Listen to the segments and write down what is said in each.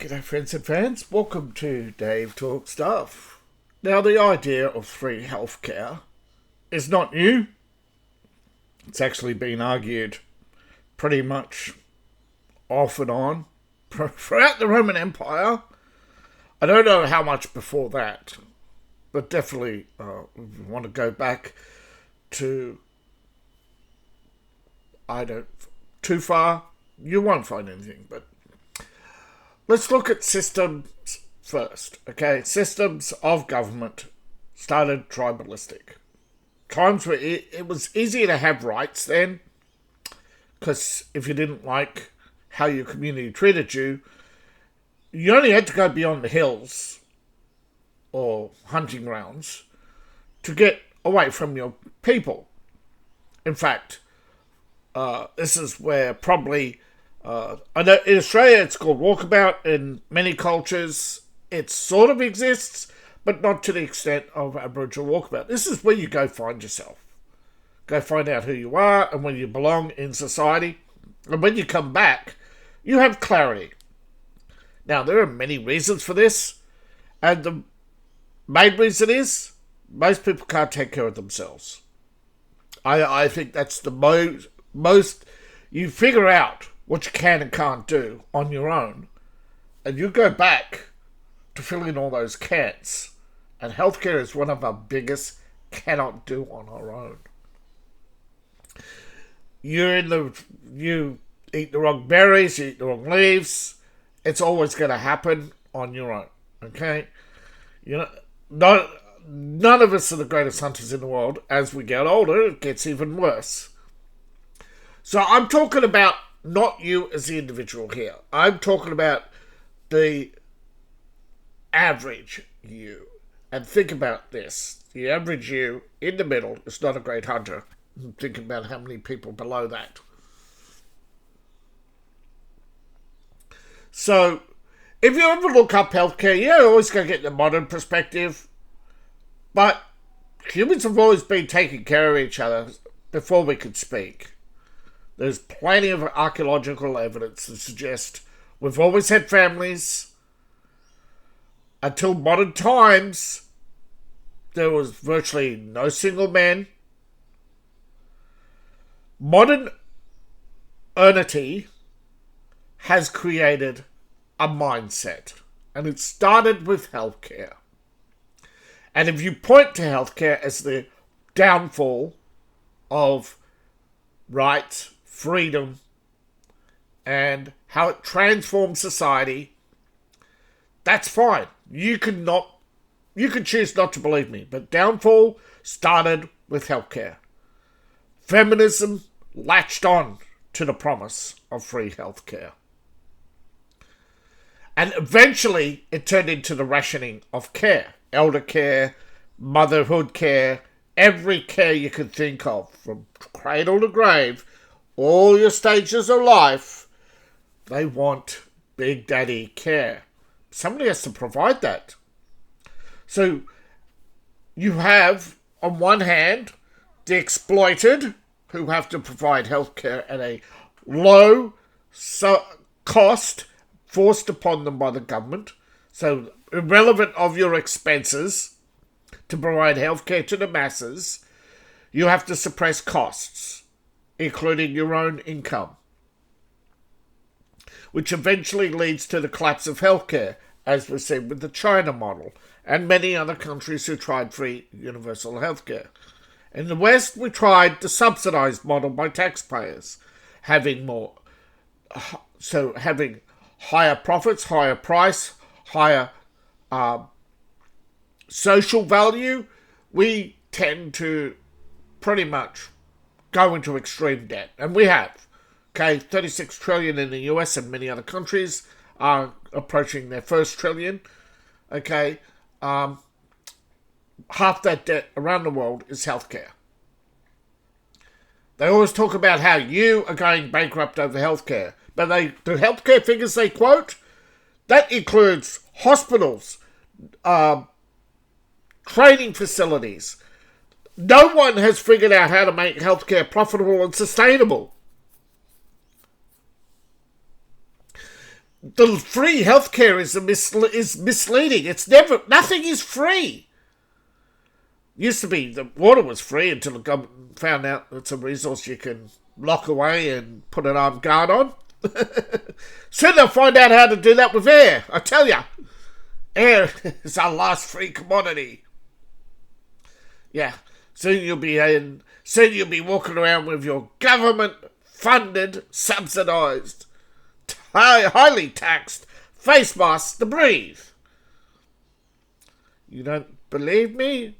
G'day friends and fans, welcome to Dave Talk Stuff. Now the idea of free healthcare is not new. It's actually been argued pretty much off and on throughout the Roman Empire. I don't know how much before that, but definitely if you want to go back to, too far, you won't find anything, but let's look at systems first, okay? Systems of government started tribalistic. Times where it was easier to have rights then, because if you didn't like how your community treated you, you only had to go beyond the hills or hunting grounds to get away from your people. In fact, this is where probably I know in Australia it's called walkabout. In many cultures it sort of exists, but not to the extent of Aboriginal walkabout. This is where you go find yourself. Go find out who you are and where you belong in society. And when you come back, you have clarity. Now, there are many reasons for this. And the main reason is most people can't take care of themselves. I think that's the most you figure out what you can and can't do on your own, and you go back to fill in all those can'ts. And healthcare is one of our biggest cannot do on our own. You eat the wrong berries, you eat the wrong leaves. It's always going to happen on your own. Okay, none of us are the greatest hunters in the world. As we get older, it gets even worse. So I'm talking about not you as the individual here. I'm talking about the average you. And think about this. The average you in the middle is not a great hunter. Think about how many people below that. So, if you ever look up healthcare, you're always going to get the modern perspective. But humans have always been taking care of each other before we could speak. There's plenty of archaeological evidence to suggest we've always had families. Until modern times, there was virtually no single men. Modernity has created a mindset, and it started with healthcare. And if you point to healthcare as the downfall of rights, freedom, and how it transforms society, that's fine. You can choose not to believe me, but downfall started with healthcare. Feminism latched on to the promise of free healthcare. And eventually it turned into the rationing of care. Elder care, motherhood care, every care you could think of, from cradle to grave, all your stages of life, they want Big Daddy care. Somebody has to provide that. So you have, on one hand, the exploited, who have to provide healthcare at a low cost forced upon them by the government. So irrelevant of your expenses to provide healthcare to the masses, you have to suppress costs, including your own income, which eventually leads to the collapse of healthcare, as we've seen with the China model and many other countries who tried free universal healthcare. In the West, we tried the subsidized model by taxpayers, having higher profits, higher price, higher social value. We tend to pretty much go into extreme debt, and we have. Okay, 36 trillion in the US and many other countries are approaching their first trillion. Okay, half that debt around the world is healthcare. They always talk about how you are going bankrupt over healthcare, but the healthcare figures they quote, that includes hospitals, training facilities. No one has figured out how to make healthcare profitable and sustainable. the free healthcare is misleading. Nothing is free. Used to be the water was free until the government found out it's a resource you can lock away and put an armed guard on. Soon they'll find out how to do that with air. I tell you, air is our last free commodity. Yeah, soon you'll be walking around with your government-funded, subsidised, highly taxed face masks to breathe. You don't believe me?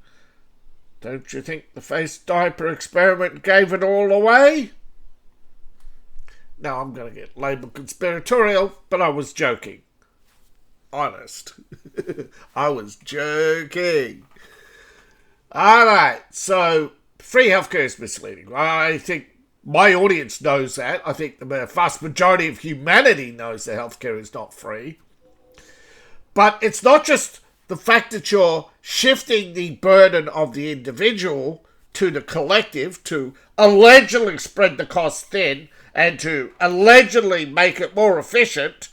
Don't you think the face diaper experiment gave it all away? Now I'm going to get labelled conspiratorial, but I was joking. Honest. I was joking. Alright, so free healthcare is misleading. I think my audience knows that. I think the vast majority of humanity knows that healthcare is not free. But it's not just the fact that you're shifting the burden of the individual to the collective to allegedly spread the cost thin and to allegedly make it more efficient.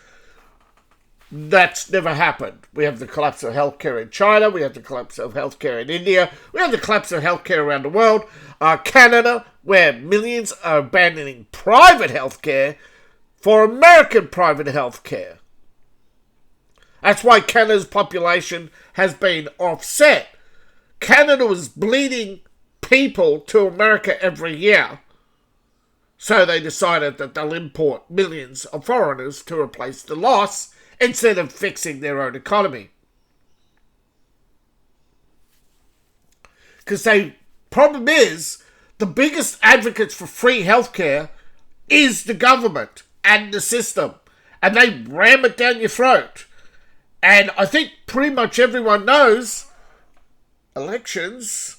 That's never happened. We have the collapse of healthcare in China. We have the collapse of healthcare in India. We have the collapse of healthcare around the world. Canada, where millions are abandoning private healthcare for American private healthcare. That's why Canada's population has been offset. Canada was bleeding people to America every year. So they decided that they'll import millions of foreigners to replace the loss instead of fixing their own economy. Because the problem is, the biggest advocates for free healthcare is the government and the system. And they ram it down your throat. And I think pretty much everyone knows elections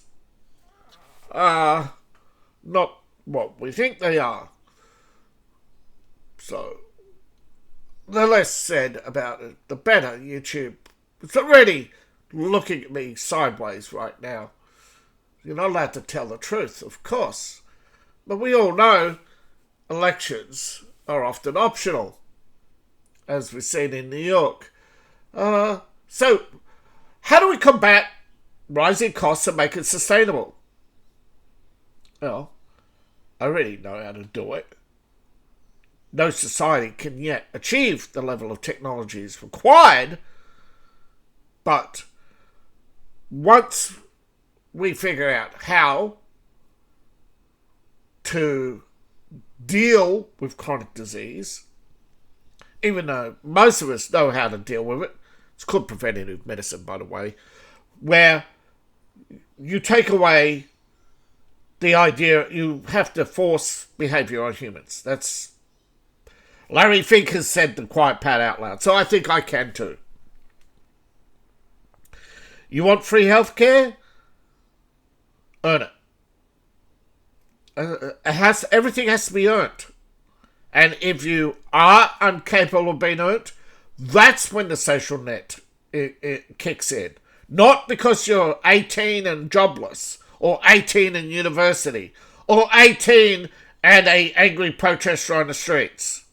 are not what we think they are. So, the less said about it, the better. YouTube, it's already looking at me sideways right now. You're not allowed to tell the truth, of course. But we all know elections are often optional, as we've seen in New York. So, how do we combat rising costs and make it sustainable? Well, I already know how to do it. No society can yet achieve the level of technologies required, but once we figure out how to deal with chronic disease, even though most of us know how to deal with it, it's called preventative medicine, by the way, where you take away the idea you have to force behaviour on humans. That's Larry Fink has said the quiet part out loud, so I think I can too. You want free healthcare? Earn it. Everything has to be earned. And if you are incapable of being earned, that's when the social net it kicks in. Not because you're 18 and jobless, or 18 in university, or 18 and an angry protester on the streets.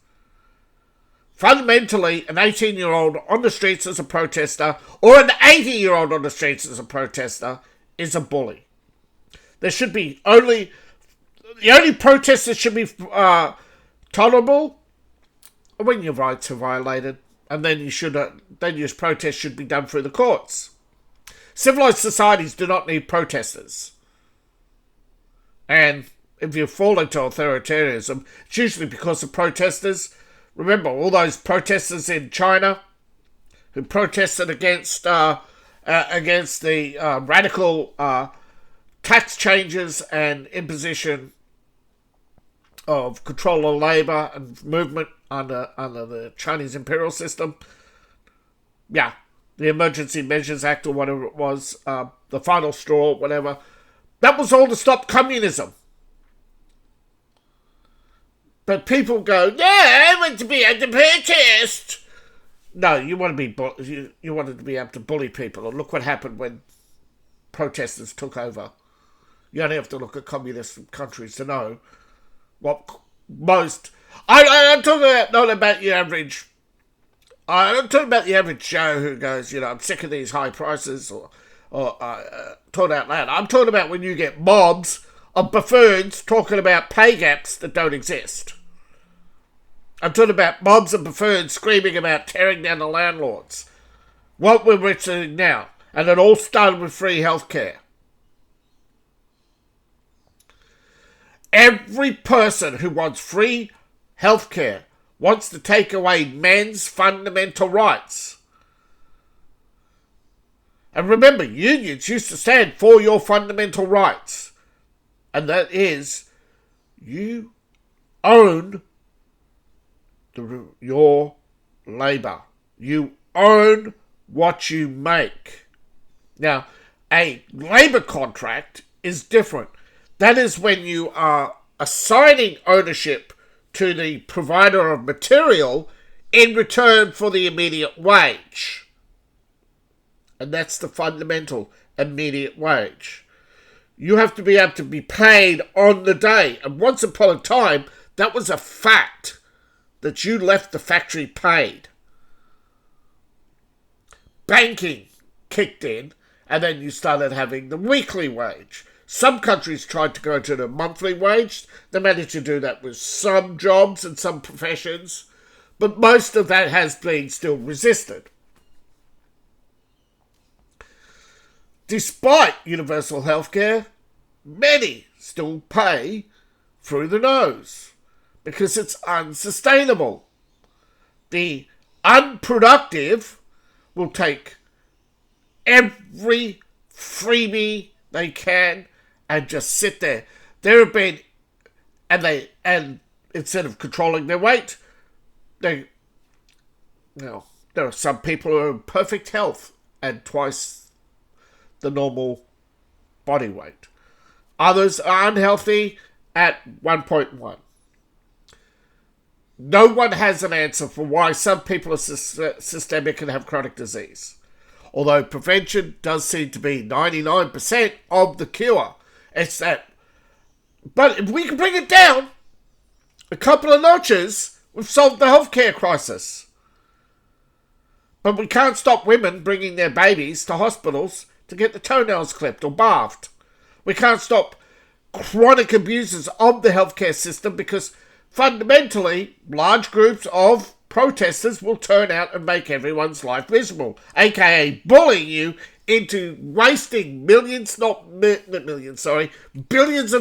Fundamentally, an 18-year-old on the streets as a protester, or an 80-year-old on the streets as a protester, is a bully. There should be the only protest that should be tolerable when your rights are violated, and then your protest should be done through the courts. Civilized societies do not need protesters. And if you fall into authoritarianism, it's usually because of protesters. Remember all those protesters in China who protested against the radical tax changes and imposition of control of labour and movement under the Chinese imperial system. Yeah, the Emergency Measures Act or whatever it was, the final straw, whatever. That was all to stop communism. But people go, no, I want to be able to protest. No, you wanted to be able to bully people. And look what happened when protesters took over. You only have to look at communist countries to know what most... I'm talking about not about your average I'm talking about the average Joe who goes, I'm sick of these high prices, or talking out loud. I'm talking about when you get mobs of buffoons talking about pay gaps that don't exist. I'm talking about mobs of buffoons screaming about tearing down the landlords. What we're witnessing now. And it all started with free healthcare. Every person who wants free healthcare wants to take away men's fundamental rights. And remember, unions used to stand for your fundamental rights. And that is, you own your labour. You own what you make. Now, a labour contract is different. That is when you are assigning ownership to the provider of material in return for the immediate wage. And that's the fundamental immediate wage. You have to be able to be paid on the day. And once upon a time, that was a fact that you left the factory paid. Banking kicked in, and then you started having the weekly wage. Some countries tried to go to the monthly wage. They managed to do that with some jobs and some professions, but most of that has been still resisted. Despite universal healthcare, many still pay through the nose because it's unsustainable. The unproductive will take every freebie they can and just sit there. There have been, and instead of controlling their weight, there are some people who are in perfect health and twice the normal body weight. Others are unhealthy at 1.1. No one has an answer for why some people are systemic and have chronic disease. Although prevention does seem to be 99% of the cure. It's that. But if we can bring it down a couple of notches, we've solved the healthcare crisis. But we can't stop women bringing their babies to hospitals to get the toenails clipped or bathed. We can't stop chronic abusers of the healthcare system because fundamentally large groups of protesters will turn out and make everyone's life miserable, aka bullying you into wasting billions of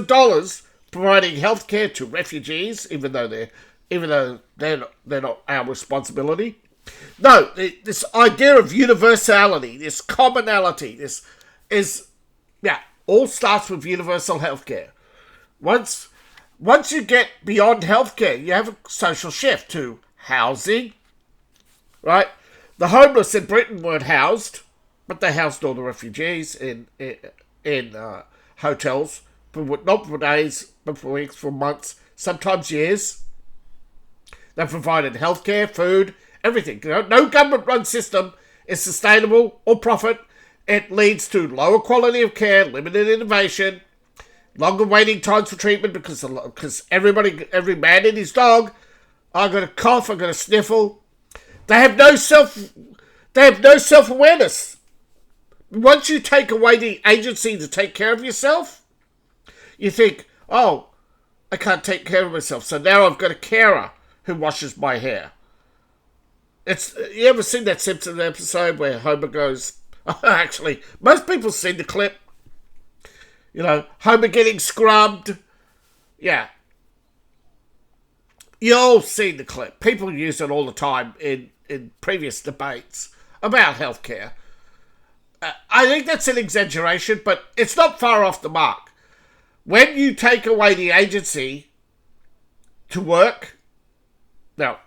dollars providing healthcare to refugees, even though they're not our responsibility. No, this idea of universality, this commonality, all starts with universal healthcare. Once you get beyond healthcare, you have a social shift to housing, right? The homeless in Britain weren't housed, but they housed all the refugees in hotels, not for days, but for weeks, for months, sometimes years. They provided healthcare, food, everything. No government-run system is sustainable or profit. It leads to lower quality of care, limited innovation, longer waiting times for treatment because every man and his dog are going to cough, are going to sniffle. They have no self-awareness. Once you take away the agency to take care of yourself, you think, oh, I can't take care of myself, so now I've got a carer who washes my hair. You ever seen that Simpsons episode where Homer goes, actually, most people seen the clip, Homer getting scrubbed. Yeah. You all seen the clip. People use it all the time in previous debates about healthcare. I think that's an exaggeration, but it's not far off the mark. When you take away the agency to work, now,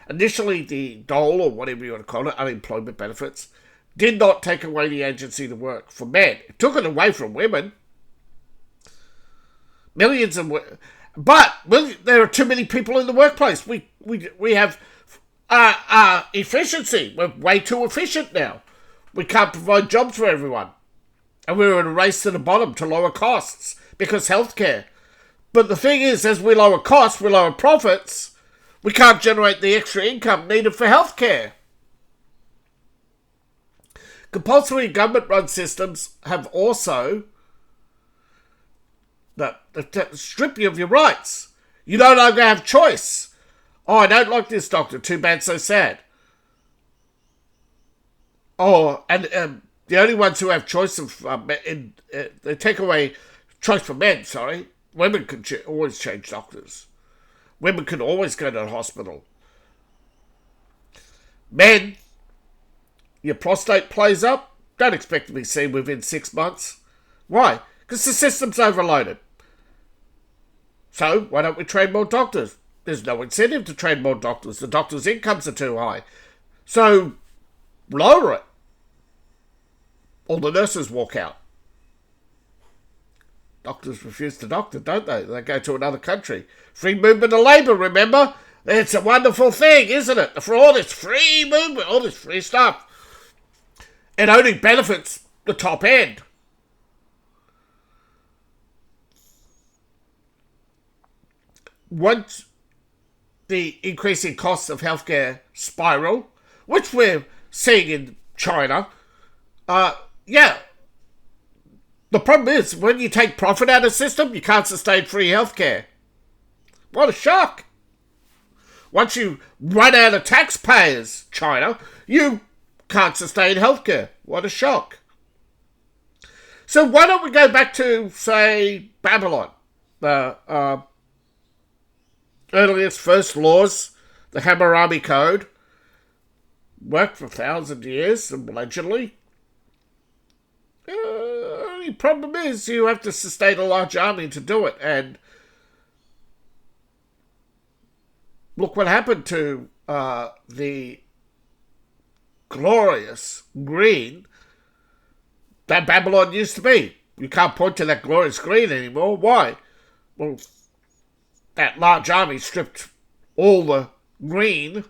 initially the dole, or whatever you want to call it, unemployment benefits, did not take away the agency to work for men. It took it away from women. But there are too many people in the workplace. We have efficiency. We're way too efficient now. We can't provide jobs for everyone. And we're in a race to the bottom to lower costs because healthcare. But the thing is, as we lower costs, we lower profits. We can't generate the extra income needed for healthcare. Compulsory government-run systems have also that strip you of your rights. You no longer have choice. Oh, I don't like this doctor. Too bad, so sad. Oh, and the only ones who have choice of they take away choice for men. Sorry, women can always change doctors. Women can always go to the hospital. Men, your prostate plays up. Don't expect to be seen within 6 months. Why? Because the system's overloaded. So why don't we train more doctors? There's no incentive to train more doctors. The doctors' incomes are too high. So lower it. All the nurses walk out. Doctors refuse to doctor, don't they? They go to another country. Free movement of labour, remember? It's a wonderful thing, isn't it? For all this free movement, all this free stuff. It only benefits the top end. Once the increasing costs of healthcare spiral, which we're seeing in China, the problem is, when you take profit out of the system, you can't sustain free healthcare. What a shock. Once you run out of taxpayers, China, you can't sustain healthcare. What a shock. So why don't we go back to, say, Babylon? The earliest first laws, the Hammurabi Code, worked for 1,000 years, allegedly. The problem is you have to sustain a large army to do it, and look what happened to the glorious green that Babylon used to be. You can't point to that glorious green anymore. Why? Well, that large army stripped all the green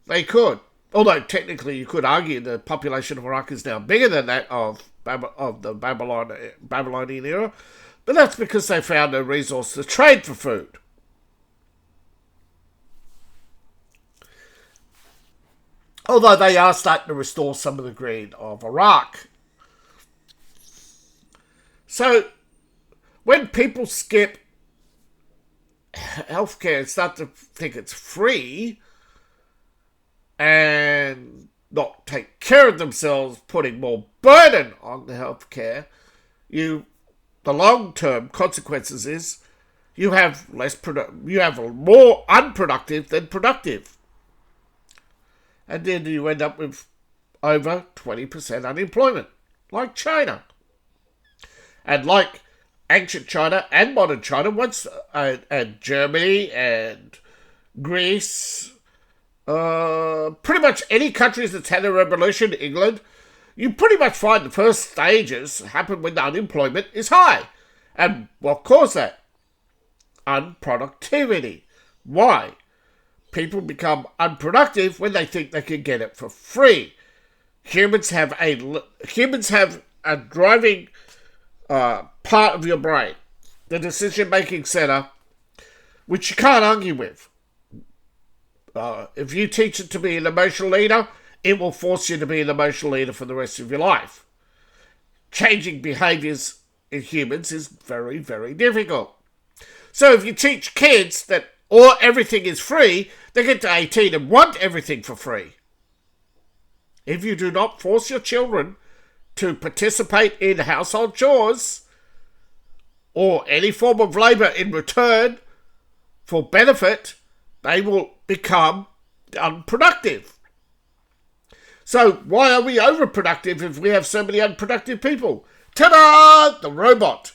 they could. Although technically you could argue the population of Iraq is now bigger than that of the Babylonian era, but that's because they found a resource to trade for food. Although they are starting to restore some of the green of Iraq. So when people skip healthcare and start to think it's free and not take care of themselves, putting more burden on the healthcare, the long-term consequences is you have more unproductive than productive. And then you end up with over 20% unemployment, like China. And like ancient China and modern China, and Germany and Greece, pretty much any countries that's had a revolution, England, you pretty much find the first stages happen when the unemployment is high. And what caused that? Unproductivity. Why? People become unproductive when they think they can get it for free. Humans have a driving part of your brain, the decision-making center, which you can't argue with. If you teach it to be an emotional leader, it will force you to be an emotional leader for the rest of your life. Changing behaviours in humans is very, very difficult. So if you teach kids that everything is free, they get to 18 and want everything for free. If you do not force your children to participate in household chores or any form of labour in return for benefit, they will become unproductive. So why are we overproductive if we have so many unproductive people? Ta-da! The robot.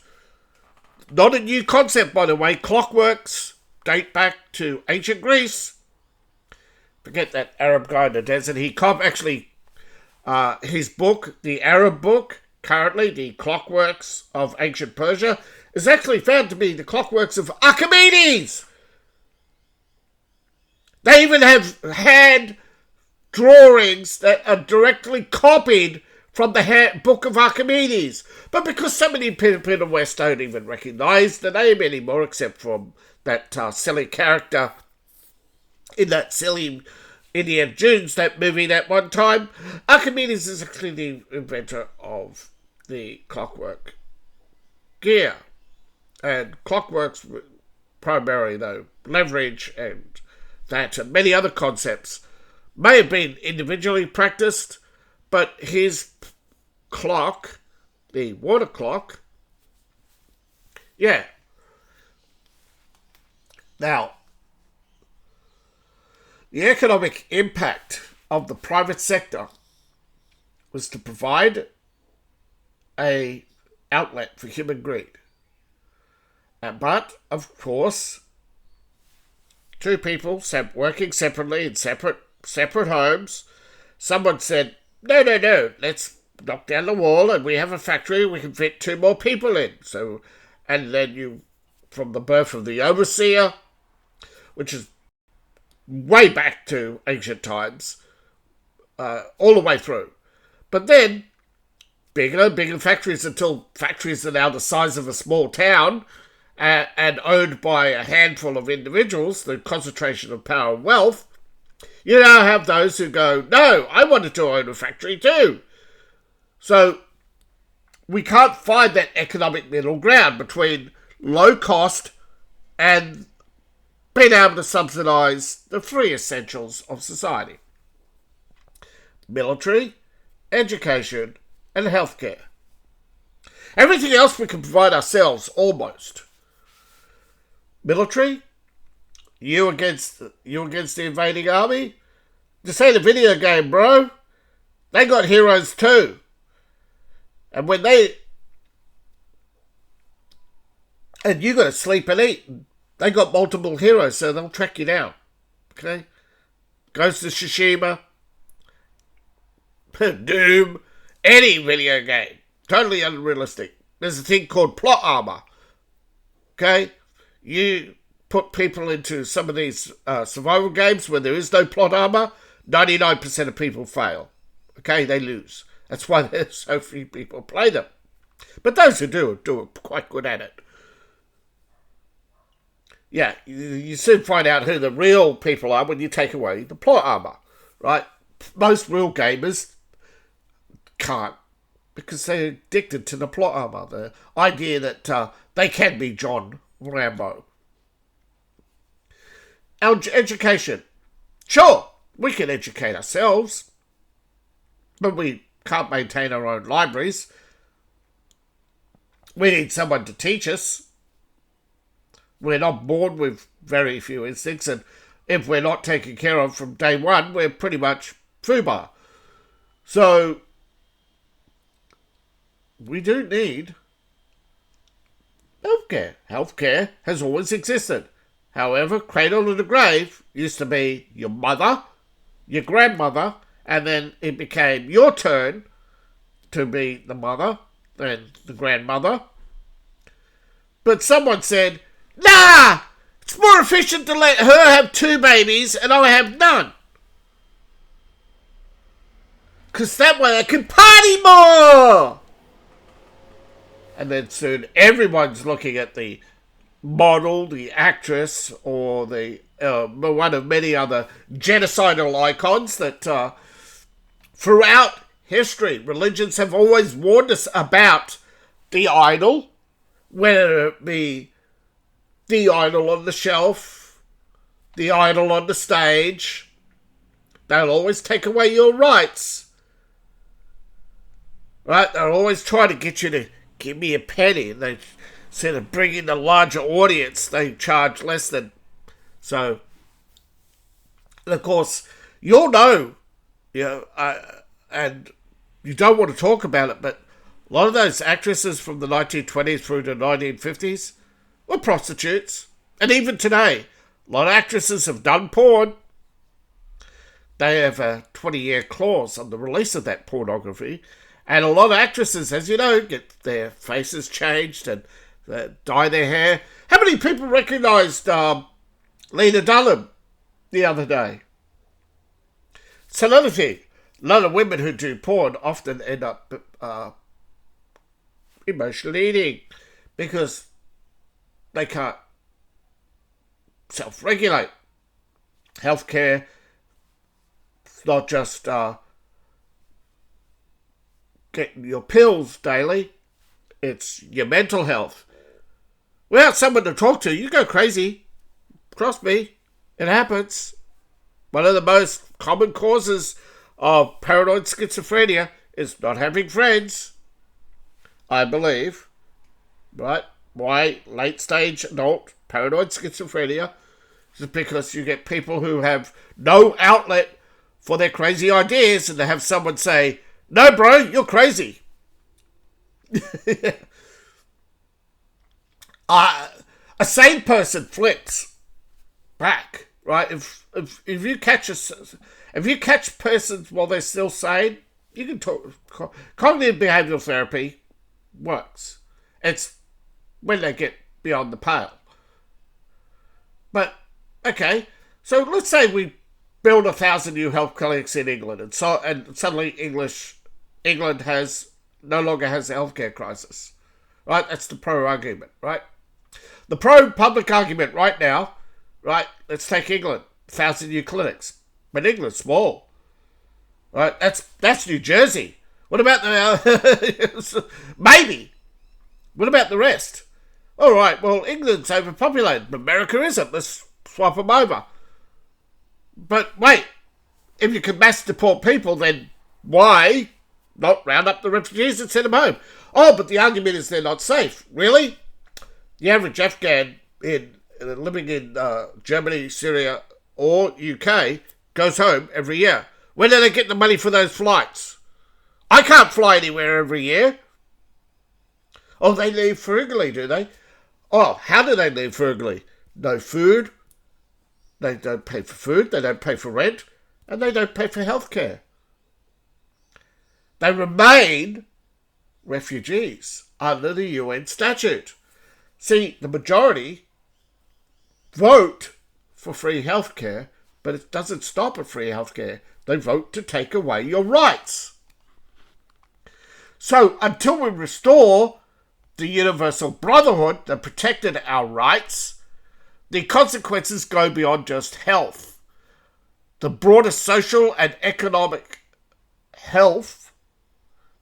Not a new concept, by the way. Clockworks date back to ancient Greece. Forget that Arab guy in the desert. His book, the Arab book, currently, the Clockworks of Ancient Persia, is actually found to be the Clockworks of Archimedes. They even have hand drawings that are directly copied from the book of Archimedes. But because so many people in the West don't even recognise the name anymore, except from that silly character in that silly Indiana Jones, that movie that one time. Archimedes is actually the inventor of the clockwork gear. And clockworks primarily, though, leverage and that and many other concepts may have been individually practiced, but his clock, the water clock, yeah. Now, the economic impact of the private sector was to provide a outlet for human greed. But, of course, two people working separately in separate homes, someone said, no, let's knock down the wall and we have a factory, we can fit 2 more people in. So, and then from the birth of the overseer, which is way back to ancient times, all the way through. But then, bigger factories until factories are now the size of a small town, and owned by a handful of individuals, the concentration of power and wealth. You now have those who go, no, I wanted to own a factory too. So we can't find that economic middle ground between low cost and being able to subsidise the 3 essentials of society: military, education, and healthcare. Everything else we can provide ourselves, almost. Military, you against the invading army. This ain't a video game, bro. They got heroes too. And you got to sleep and eat. They got multiple heroes, so they'll track you down. Okay? Ghost of Tsushima, Doom, any video game. Totally unrealistic. There's a thing called plot armor. Okay? You put people into some of these survival games where there is no plot armor, 99% of people fail. Okay? They lose. That's why there's so few people play them. But those who do quite good at it. Yeah, you soon find out who the real people are when you take away the plot armor, right? Most real gamers can't, because they're addicted to the plot armor, the idea that they can be John Rambo. Our education. Sure, we can educate ourselves, but we can't maintain our own libraries. We need someone to teach us. We're not born with very few instincts, and if we're not taken care of from day one, we're pretty much FUBAR. So, we do need healthcare. Healthcare has always existed. However, cradle to the grave used to be your mother, your grandmother, and then it became your turn to be the mother, then the grandmother. But someone said, nah! It's more efficient to let her have 2 babies and I have none. Because that way I can party more! And then soon everyone's looking at the model, the actress, or the one of many other genocidal icons that throughout history, religions have always warned us about the idol, whether it be the idol on the shelf, the idol on the stage. They'll always take away your rights. Right? They'll always try to get you to give me a penny. And they, instead of bringing a larger audience, they charge less than. So, and of course, you'll know, and you don't want to talk about it, but a lot of those actresses from the 1920s through the 1950s were prostitutes. And even today, a lot of actresses have done porn. They have a 20-year clause on the release of that pornography. And a lot of actresses, as you know, get their faces changed and dye their hair. How many people recognised Lena Dunham the other day? It's another thing. A lot of women who do porn often end up emotionally eating because they can't self-regulate. healthcare. It's not just getting your pills daily. It's your mental health. Without someone to talk to, you go crazy. Trust me, it happens. One of the most common causes of paranoid schizophrenia is not having friends, I believe. Right? Why late stage adult paranoid schizophrenia is because you get people who have no outlet for their crazy ideas, and they have someone say, "No, bro, you're crazy." A sane person flips back, right? If you catch persons while they're still sane, you can talk. Cognitive behavioral therapy works. It's when they get beyond the pale. But okay, so let's say we build 1,000 new health clinics in England, and suddenly England no longer has a healthcare crisis, right? That's the pro argument, right? The pro-public argument right now, right? Let's take England, 1,000 new clinics, but England's small, right? That's New Jersey. What about the maybe? What about the rest? All right, well, England's overpopulated, but America isn't. Let's swap them over. But wait, if you can mass deport people, then why not round up the refugees and send them home? Oh, but the argument is they're not safe. Really? The average Afghan living in Germany, Syria, or UK goes home every year. When do they get the money for those flights? I can't fly anywhere every year. Oh, they leave frugally, do they? Oh, how do they live frugally? No food. They don't pay for food. They don't pay for rent. And they don't pay for healthcare. They remain refugees under the UN statute. See, the majority vote for free healthcare, but it doesn't stop at free healthcare. They vote to take away your rights. So until we restore the universal brotherhood that protected our rights, the consequences go beyond just health. The broader social and economic health,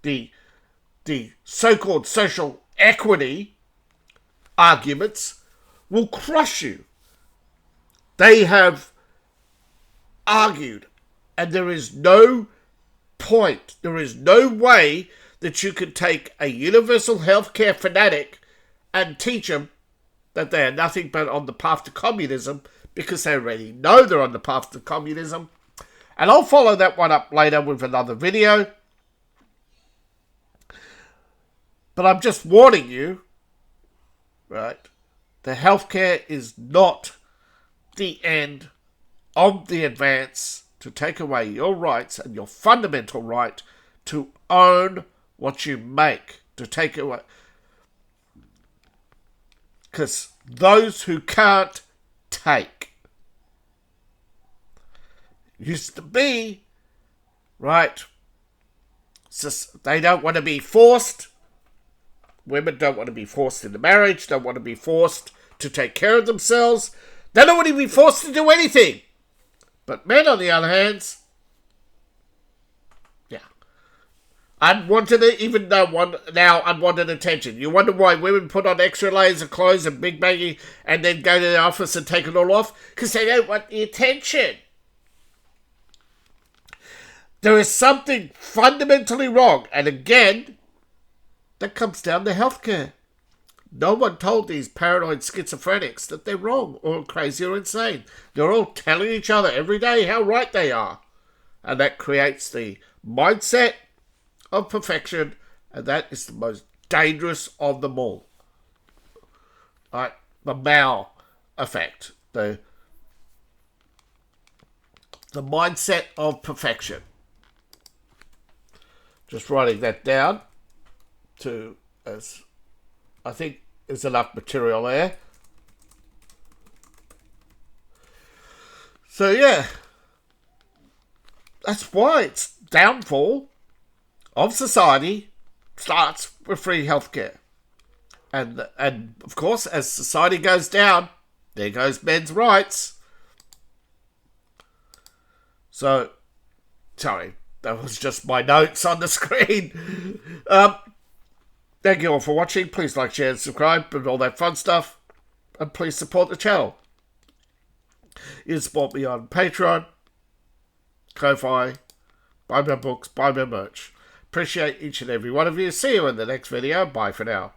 the so-called social equity arguments will crush you. They have argued, and there is no point, there is no way that you can take a universal healthcare fanatic and teach them that they are nothing but on the path to communism, because they already know they're on the path to communism. And I'll follow that one up later with another video. But I'm just warning you, right? The healthcare is not the end of the advance to take away your rights and your fundamental right to own what you make, to take away. Because those who can't take used to be, right? They don't want to be forced. Women don't want to be forced into marriage, don't want to be forced to take care of themselves. They don't want to be forced to do anything. But men, on the other hand, yeah, unwanted, even though now unwanted attention. You wonder why women put on extra layers of clothes and big baggy and then go to the office and take it all off? Because they don't want the attention. There is something fundamentally wrong. And again, that comes down to healthcare. No one told these paranoid schizophrenics that they're wrong or crazy or insane. They're all telling each other every day how right they are. And that creates the mindset of perfection, and that is the most dangerous of them all. Right? The Mao effect. The mindset of perfection. Just writing that down to, as I think there's enough material there. So yeah, that's why its downfall of society starts with free healthcare. And of course, as society goes down, there goes men's rights. So, sorry, that was just my notes on the screen. Thank you all for watching. Please like, share, and subscribe, and all that fun stuff. And please support the channel. You can support me on Patreon, Ko-Fi, buy my books, buy my merch. Appreciate each and every one of you. See you in the next video. Bye for now.